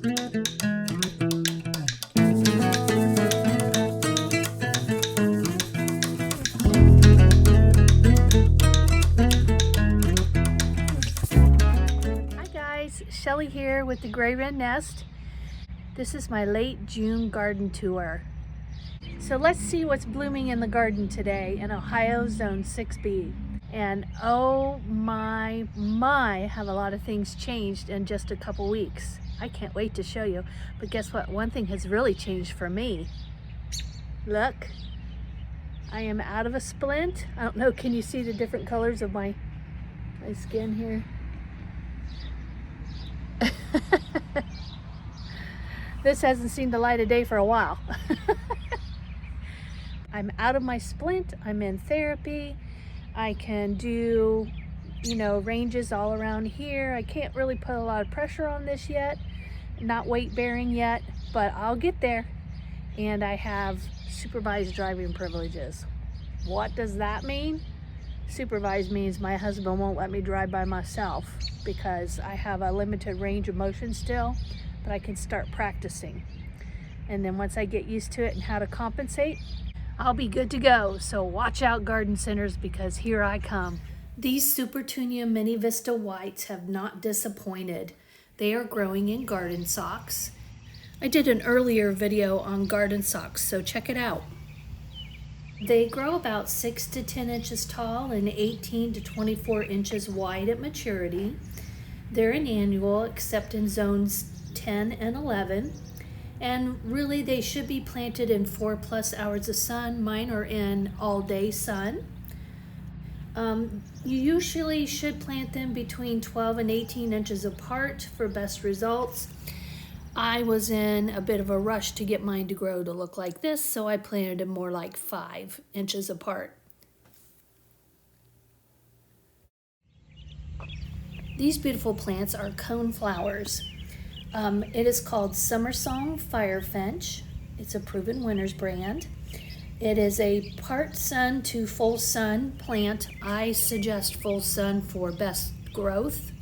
Shelly here with the Gray Wren Nest. This is my late June garden tour. So let's see what's blooming in the garden today in Ohio Zone 6B. And oh my, have a lot of things changed in just a couple weeks. I can't wait to show you. But guess what? One thing has really changed for me. Look, I am out of a splint. I don't know, can you see the different colors of my skin here? This hasn't seen the light of day for a while. I'm out of my splint. I'm in therapy. I can do, ranges all around here. I can't really put a lot of pressure on this yet. Not weight bearing yet, but I'll get there. And I have supervised driving privileges. What does that mean? Supervised means my husband won't let me drive by myself because I have a limited range of motion still, but I can start practicing. And then once I get used to it and how to compensate, I'll be good to go. So watch out, garden centers, because here I come. These Supertunia Mini Vista Whites have not disappointed. They are growing in garden socks. I did an earlier video on garden socks, so check it out. They grow about 6 to 10 inches tall and 18 to 24 inches wide at maturity. They're an annual except in zones 10 and 11. And really they should be planted in 4+ hours of sun. Mine are in all day sun. You usually should plant them between 12 and 18 inches apart for best results. I was in a bit of a rush to get mine to grow to look like this, so I planted them more like 5 inches apart. These beautiful plants are cone flowers. It is called Summer Song Firefinch. It's a proven winners brand. It is a part sun to full sun plant. I suggest full sun for best growth.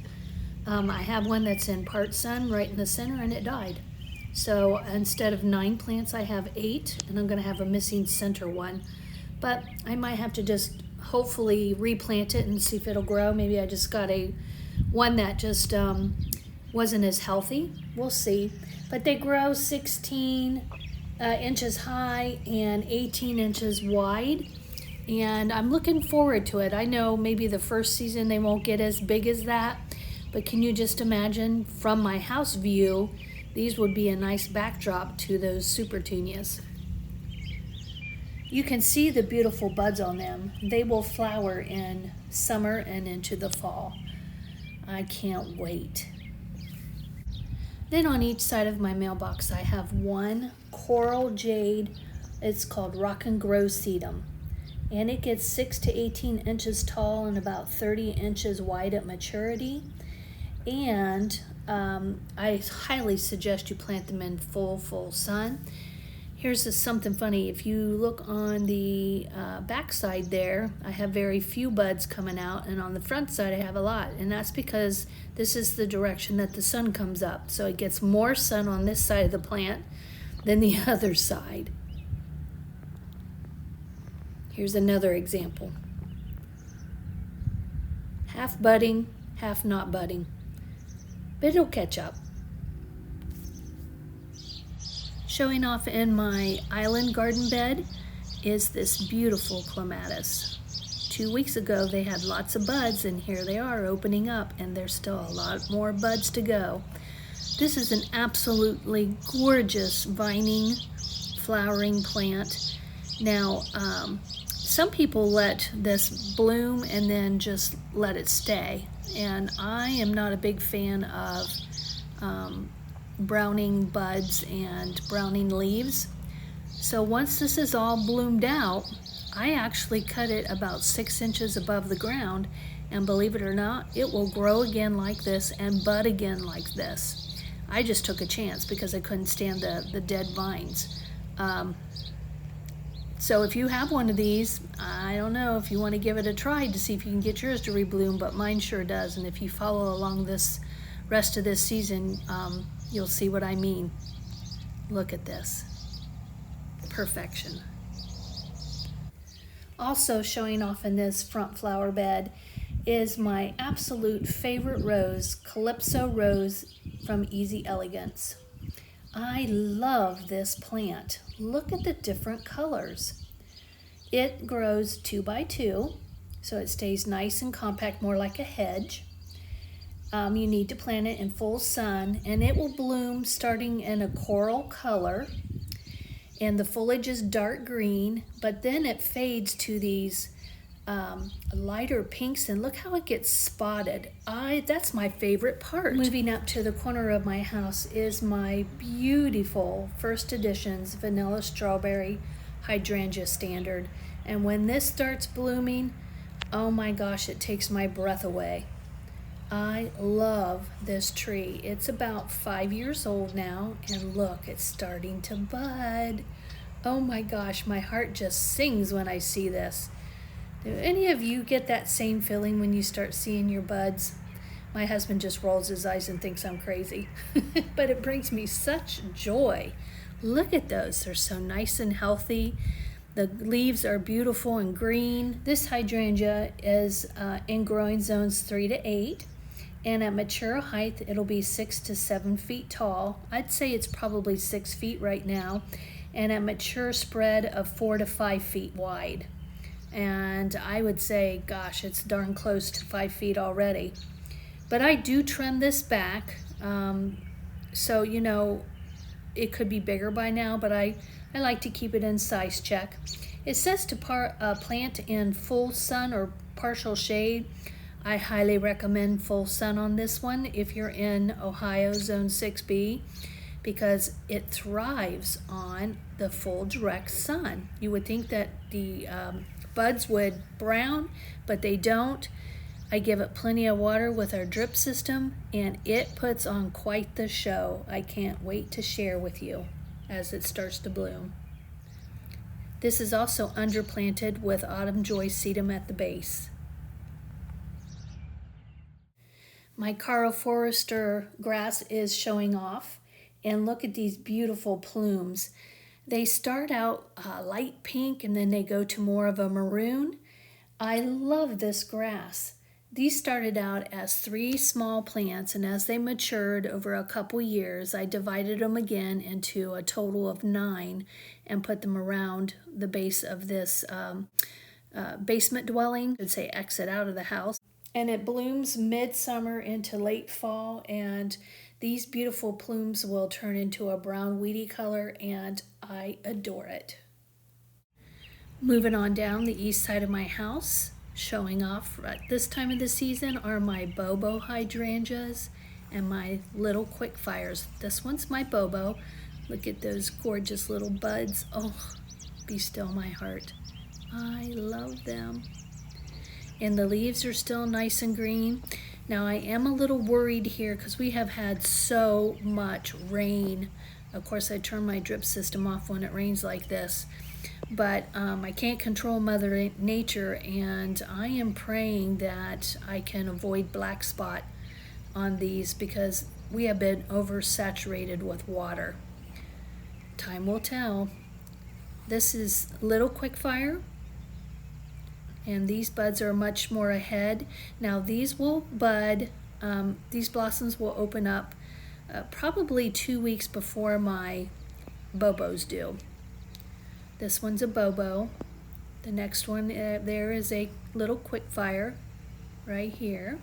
I have one that's in part sun right in the center and it died. So instead of 9 plants, I have 8, and I'm gonna have a missing center one. But I might have to just hopefully replant it and see if it'll grow. Maybe I just got one that just wasn't as healthy. We'll see. But they grow 16 inches high and 18 inches wide. And I'm looking forward to it. I know maybe the first season they won't get as big as that. But can you just imagine from my house view, these would be a nice backdrop to those Supertunias. You can see the beautiful buds on them. They will flower in summer and into the fall. I can't wait. Then on each side of my mailbox, I have one coral jade. It's called Rock and Grow sedum. And it gets 6 to 18 inches tall and about 30 inches wide at maturity. And I highly suggest you plant them in full sun. Here's something funny. If you look on the back side there, I have very few buds coming out, and on the front side I have a lot, and that's because this is the direction that the sun comes up. So it gets more sun on this side of the plant than the other side. Here's another example. Half budding, half not budding. But it'll catch up. Showing off in my island garden bed is this beautiful Clematis. 2 weeks ago they had lots of buds, and here they are opening up, and there's still a lot more buds to go. This is an absolutely gorgeous vining, flowering plant. Now, some people let this bloom and then just let it stay. And I am not a big fan of browning buds and browning leaves. So once this is all bloomed out, I actually cut it about 6 inches above the ground, and believe it or not, it will grow again like this and bud again like this. I just took a chance because I couldn't stand the dead vines. So if you have one of these, I don't know if you want to give it a try to see if you can get yours to rebloom, but mine sure does. And if you follow along this rest of this season, you'll see what I mean. Look at this. Perfection. Also showing off in this front flower bed is my absolute favorite rose, Calypso Rose from Easy Elegance. I love this plant. Look at the different colors. It grows 2 by 2, so it stays nice and compact, more like a hedge. You need to plant it in full sun, and it will bloom starting in a coral color, and the foliage is dark green, but then it fades to these lighter pinks, and look how it gets spotted. That's my favorite part. Moving up to the corner of my house is my beautiful First Editions Vanilla Strawberry Hydrangea Standard, and when this starts blooming, oh my gosh, it takes my breath away. I love this tree. It's about 5 years old now, and look, it's starting to bud. Oh my gosh, my heart just sings when I see this. Do any of you get that same feeling when you start seeing your buds? My husband just rolls his eyes and thinks I'm crazy, but it brings me such joy. Look at those, they're so nice and healthy. The leaves are beautiful and green. This hydrangea is in growing zones 3 to 8. And at mature height, it'll be 6 to 7 feet tall. I'd say it's probably 6 feet right now. And at mature spread of 4 to 5 feet wide. And I would say, gosh, it's darn close to 5 feet already. But I do trim this back. So, you know, it could be bigger by now, but I like to keep it in size check. It says to plant in full sun or partial shade. I highly recommend full sun on this one if you're in Ohio Zone 6B, because it thrives on the full direct sun. You would think that the buds would brown, but they don't. I give it plenty of water with our drip system, and it puts on quite the show. I can't wait to share with you as it starts to bloom. This is also underplanted with Autumn Joy sedum at the base. My Karl Foerster grass is showing off, and look at these beautiful plumes. They start out light pink, and then they go to more of a maroon. I love this grass. These started out as 3 small plants, and as they matured over a couple years, I divided them again into a total of 9 and put them around the base of this basement dwelling. I should say exit out of the house. And it blooms midsummer into late fall, and these beautiful plumes will turn into a brown weedy color, and I adore it. Moving on down the east side of my house, showing off at this time of the season are my Bobo hydrangeas and my little Quickfires. This one's my Bobo. Look at those gorgeous little buds. Oh, be still my heart. I love them. And the leaves are still nice and green. Now I am a little worried here because we have had so much rain. Of course, I turn my drip system off when it rains like this. But I can't control Mother Nature, and I am praying that I can avoid black spot on these because we have been oversaturated with water. Time will tell. This is Little Quickfire, and these buds are much more ahead. Now these will bud, these blossoms will open up probably 2 weeks before my Bobos do. This one's a Bobo. The next one there is a little Quickfire right here.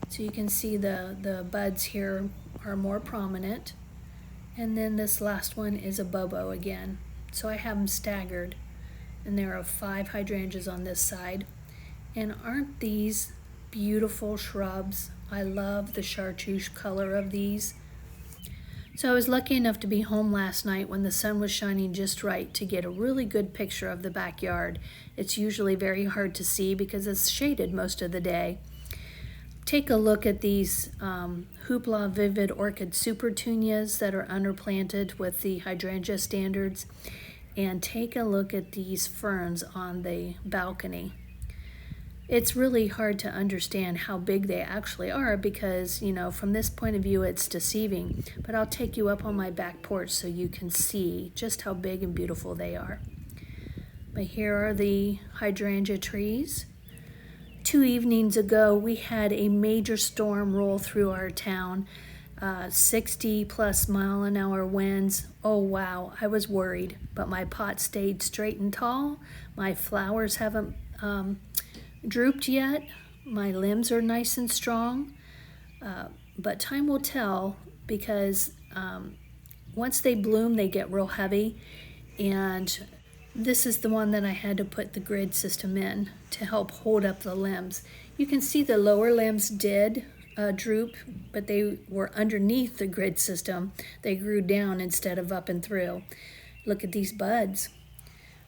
So you can see the buds here are more prominent. And then this last one is a Bobo again. So I have them staggered. And there are 5 hydrangeas on this side. And aren't these beautiful shrubs? I love the chartreuse color of these. So I was lucky enough to be home last night when the sun was shining just right to get a really good picture of the backyard. It's usually very hard to see because it's shaded most of the day. Take a look at these Hoopla Vivid Orchid Supertunias that are underplanted with the Hydrangea standards. And take a look at these ferns on the balcony. It's really hard to understand how big they actually are because, you know, from this point of view, it's deceiving. But I'll take you up on my back porch so you can see just how big and beautiful they are. But here are the hydrangea trees. 2 evenings ago, we had a major storm roll through our town. 60+ mile-an-hour winds. Oh wow, I was worried, but my pot stayed straight and tall. My flowers haven't drooped yet. My limbs are nice and strong, but time will tell because once they bloom, they get real heavy, and this is the one that I had to put the grid system in to help hold up the limbs. You can see the lower limbs did droop, but they were underneath the grid system. They grew down instead of up and through. Look at these buds.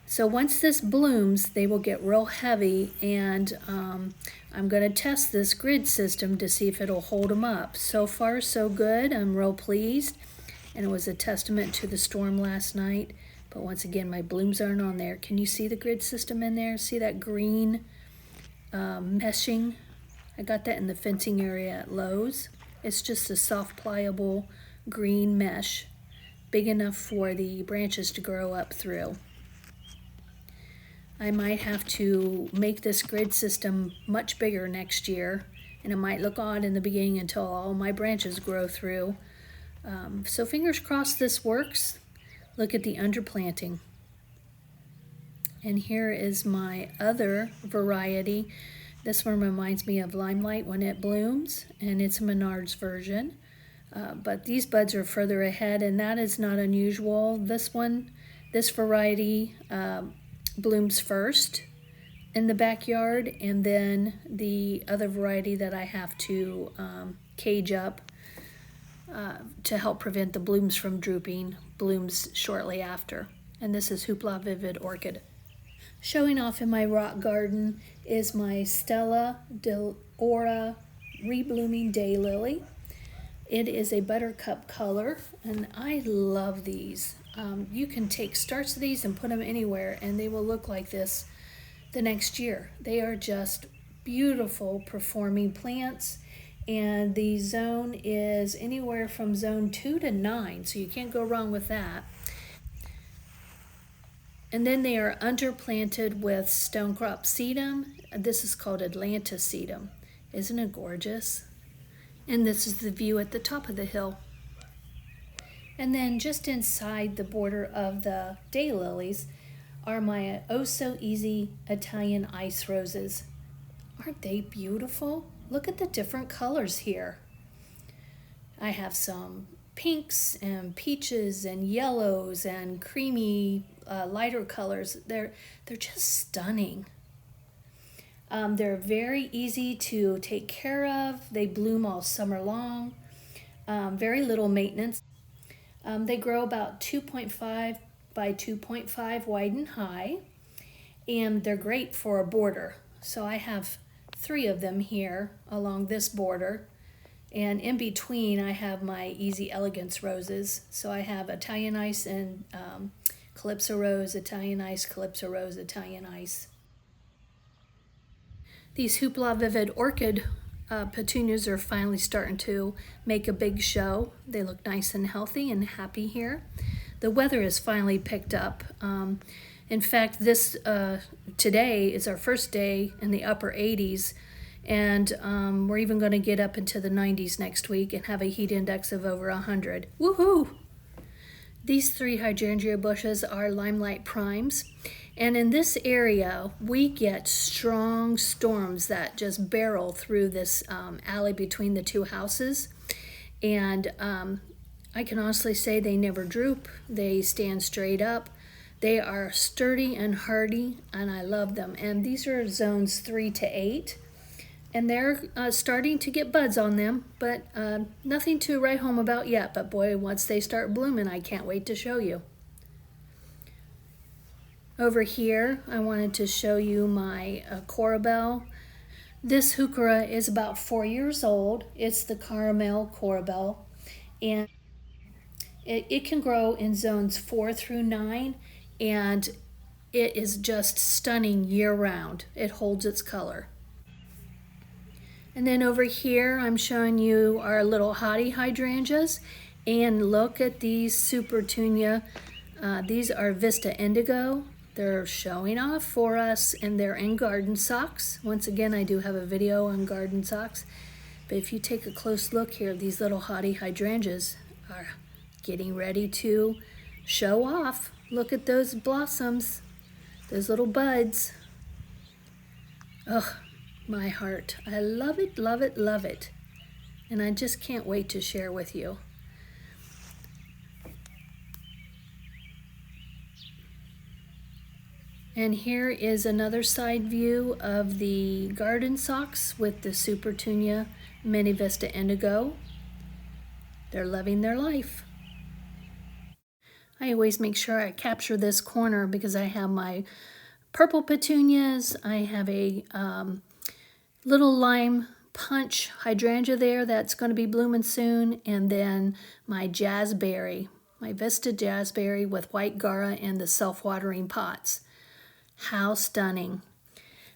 So once this blooms, they will get real heavy, and I'm going to test this grid system to see if it'll hold them up. So far, so good. I'm real pleased, and it was a testament to the storm last night. But once again, my blooms aren't on there. Can you see the grid system in there? See that green meshing? I got that in the fencing area at Lowe's. It's just a soft, pliable green mesh, big enough for the branches to grow up through. I might have to make this grid system much bigger next year, and it might look odd in the beginning until all my branches grow through. So fingers crossed this works. Look at the underplanting. And here is my other variety. This one reminds me of Limelight when it blooms, and it's a Menards version. But these buds are further ahead, and that is not unusual. This variety blooms first in the backyard, and then the other variety that I have to cage up to help prevent the blooms from drooping blooms shortly after. And this is Hoopla Vivid Orchid. Showing off in my rock garden is my Stella d'Ora reblooming daylily. It is a buttercup color, and I love these. You can take starts of these and put them anywhere, and they will look like this the next year. They are just beautiful performing plants, and the zone is anywhere from zone 2 to 9, so you can't go wrong with that. And then they are underplanted with stonecrop sedum. This is called Atlanta sedum. Isn't it gorgeous? And this is the view at the top of the hill. And then just inside the border of the daylilies are my oh so easy Italian ice roses. Aren't they beautiful? Look at the different colors here. I have some pinks and peaches and yellows and creamy lighter colors. They're just stunning. They're very easy to take care of. They bloom all summer long. Very little maintenance. They grow about 2.5 by 2.5 wide and high, and they're great for a border. So I have 3 of them here along this border, and in between I have my Easy Elegance roses. So I have Italian Ice and Calypso Rose, Italian Ice, Calypso Rose, Italian Ice. These Hoopla Vivid Orchid petunias are finally starting to make a big show. They look nice and healthy and happy here. The weather has finally picked up. In fact, this today is our first day in the upper 80s, and we're even going to get up into the 90s next week and have a heat index of over 100. Woohoo! These 3 hydrangea bushes are Limelight primes, and in this area we get strong storms that just barrel through this alley between the 2 houses, and I can honestly say they never droop. They stand straight up. They are sturdy and hardy, and I love them. And these are zones 3 to 8. And they're starting to get buds on them, but nothing to write home about yet. But boy, once they start blooming, I can't wait to show you. Over here, I wanted to show you my Corabelle. This Heuchera is about 4 years old. It's the Caramel Corabelle, and it can grow in zones 4 through 9, and it is just stunning year-round. It holds its color. And then over here, I'm showing you our little Hottie hydrangeas. And look at these Supertunia. These are Vista Indigo. They're showing off for us, and they're in garden socks. Once again, I do have a video on garden socks. But if you take a close look here, these little Hottie hydrangeas are getting ready to show off. Look at those blossoms, those little buds. Ugh, my heart. I love it, love it, love it. And I just can't wait to share with you. And here is another side view of the garden socks with the Supertunia Mini Vista Indigo. They're loving their life. I always make sure I capture this corner because I have my purple petunias. I have a little lime punch hydrangea there that's going to be blooming soon. And then my Jazzberry, my Vista Jazzberry with white Gara and the self-watering pots. How stunning.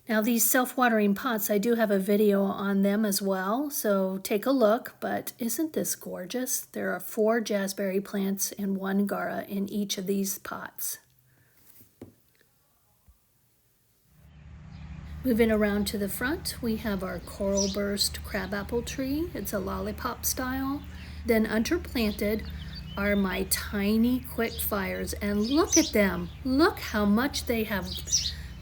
Now these self-watering pots, I do have a video on them as well, so take a look, but isn't this gorgeous? There are 4 Jazzberry plants and 1 Gara in each of these pots. Moving around to the front, we have our coral burst crabapple tree. It's a lollipop style. Then underplanted are my tiny Quickfires, and look at them. Look how much they have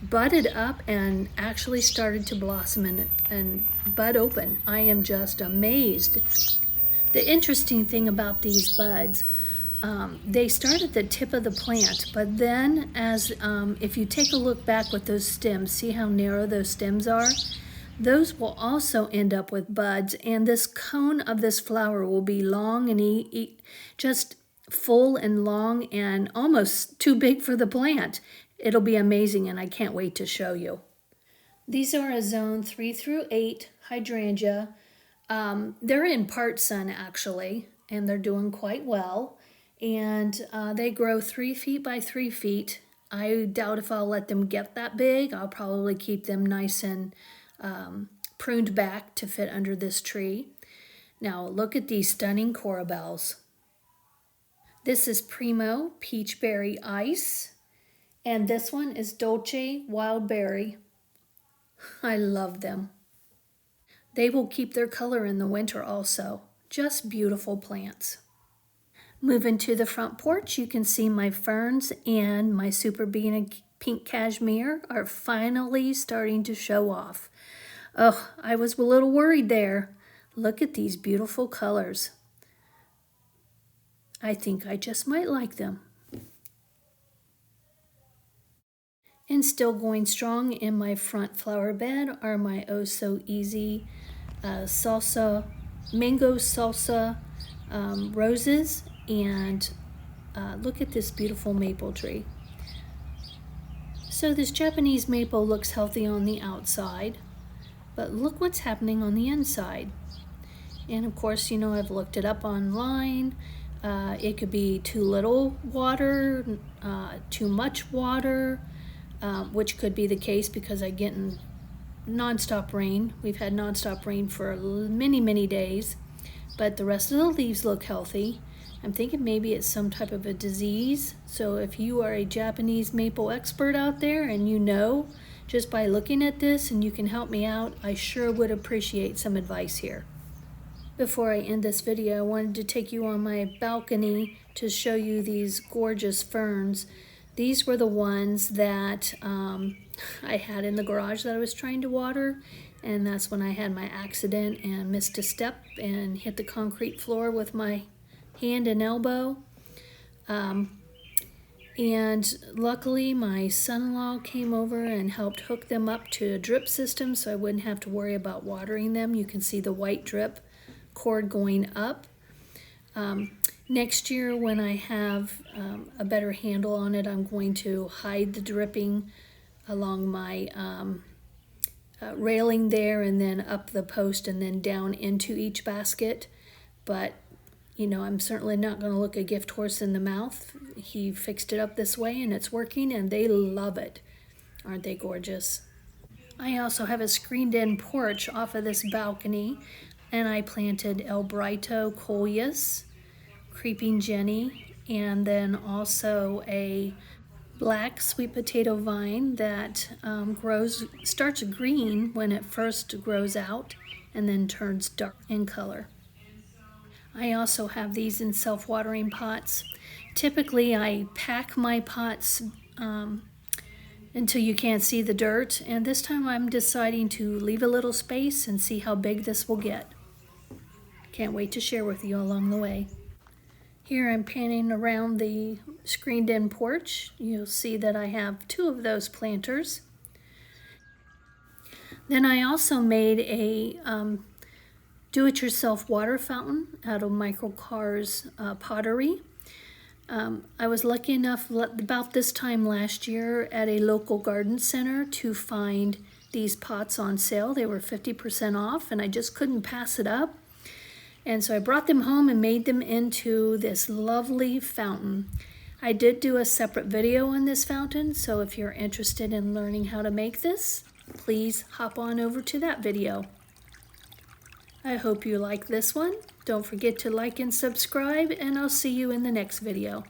budded up and actually started to blossom and bud open. I am just amazed. The interesting thing about these buds, they start at the tip of the plant, but then as if you take a look back with those stems, see how narrow those stems are? Those will also end up with buds, and this cone of this flower will be long and just full and long and almost too big for the plant. It'll be amazing, and I can't wait to show you. These are a zone 3 through 8 hydrangea. They're in part sun actually, and they're doing quite well. And they grow 3 feet by 3 feet. I doubt if I'll let them get that big. I'll probably keep them nice and pruned back to fit under this tree. Now look at these stunning corabels. This is Primo Peach Berry Ice, and this one is Dolce Wild Berry. I love them. They will keep their color in the winter also. Just beautiful plants. Moving to the front porch, you can see my ferns and my Super Bean Pink Cashmere are finally starting to show off. Oh, I was a little worried there. Look at these beautiful colors. I think I just might like them. And still going strong in my front flower bed are my Oh So Easy Salsa, Mango Salsa roses. And look at this beautiful maple tree. So this Japanese maple looks healthy on the outside, but look what's happening on the inside. And of course, you know, I've looked it up online. It could be too little water, too much water, which could be the case because I get nonstop rain. We've had nonstop rain for many, many days, but the rest of the leaves look healthy. I'm thinking maybe it's some type of a disease. So if you are a Japanese maple expert out there and you know just by looking at this and you can help me out, I sure would appreciate some advice here. Before I end this video, I wanted to take you on my balcony to show you these gorgeous ferns. These were the ones that I had in the garage that I was trying to water, and that's when I had my accident and missed a step and hit the concrete floor with my hand and elbow. And luckily my son-in-law came over and helped hook them up to a drip system so I wouldn't have to worry about watering them. You can see the white drip cord going up. Next year when I have a better handle on it, I'm going to hide the dripping along my railing there and then up the post and then down into each basket. But you know, I'm certainly not going to look a gift horse in the mouth. He fixed it up this way and it's working and they love it. Aren't they gorgeous? I also have a screened-in porch off of this balcony, and I planted El Brito Coleus, Creeping Jenny, and then also a black sweet potato vine that starts green when it first grows out and then turns dark in color. I also have these in self-watering pots. Typically I pack my pots until you can't see the dirt, and this time I'm deciding to leave a little space and see how big this will get. Can't wait to share with you along the way. Here I'm panning around the screened-in porch. You'll see that I have 2 of those planters. Then I also made a do-it-yourself water fountain out of Michael Carr's pottery. I was lucky enough about this time last year at a local garden center to find these pots on sale. They were 50% off, and I just couldn't pass it up. And so I brought them home and made them into this lovely fountain. I did do a separate video on this fountain, so if you're interested in learning how to make this, please hop on over to that video. I hope you like this one. Don't forget to like and subscribe, and I'll see you in the next video.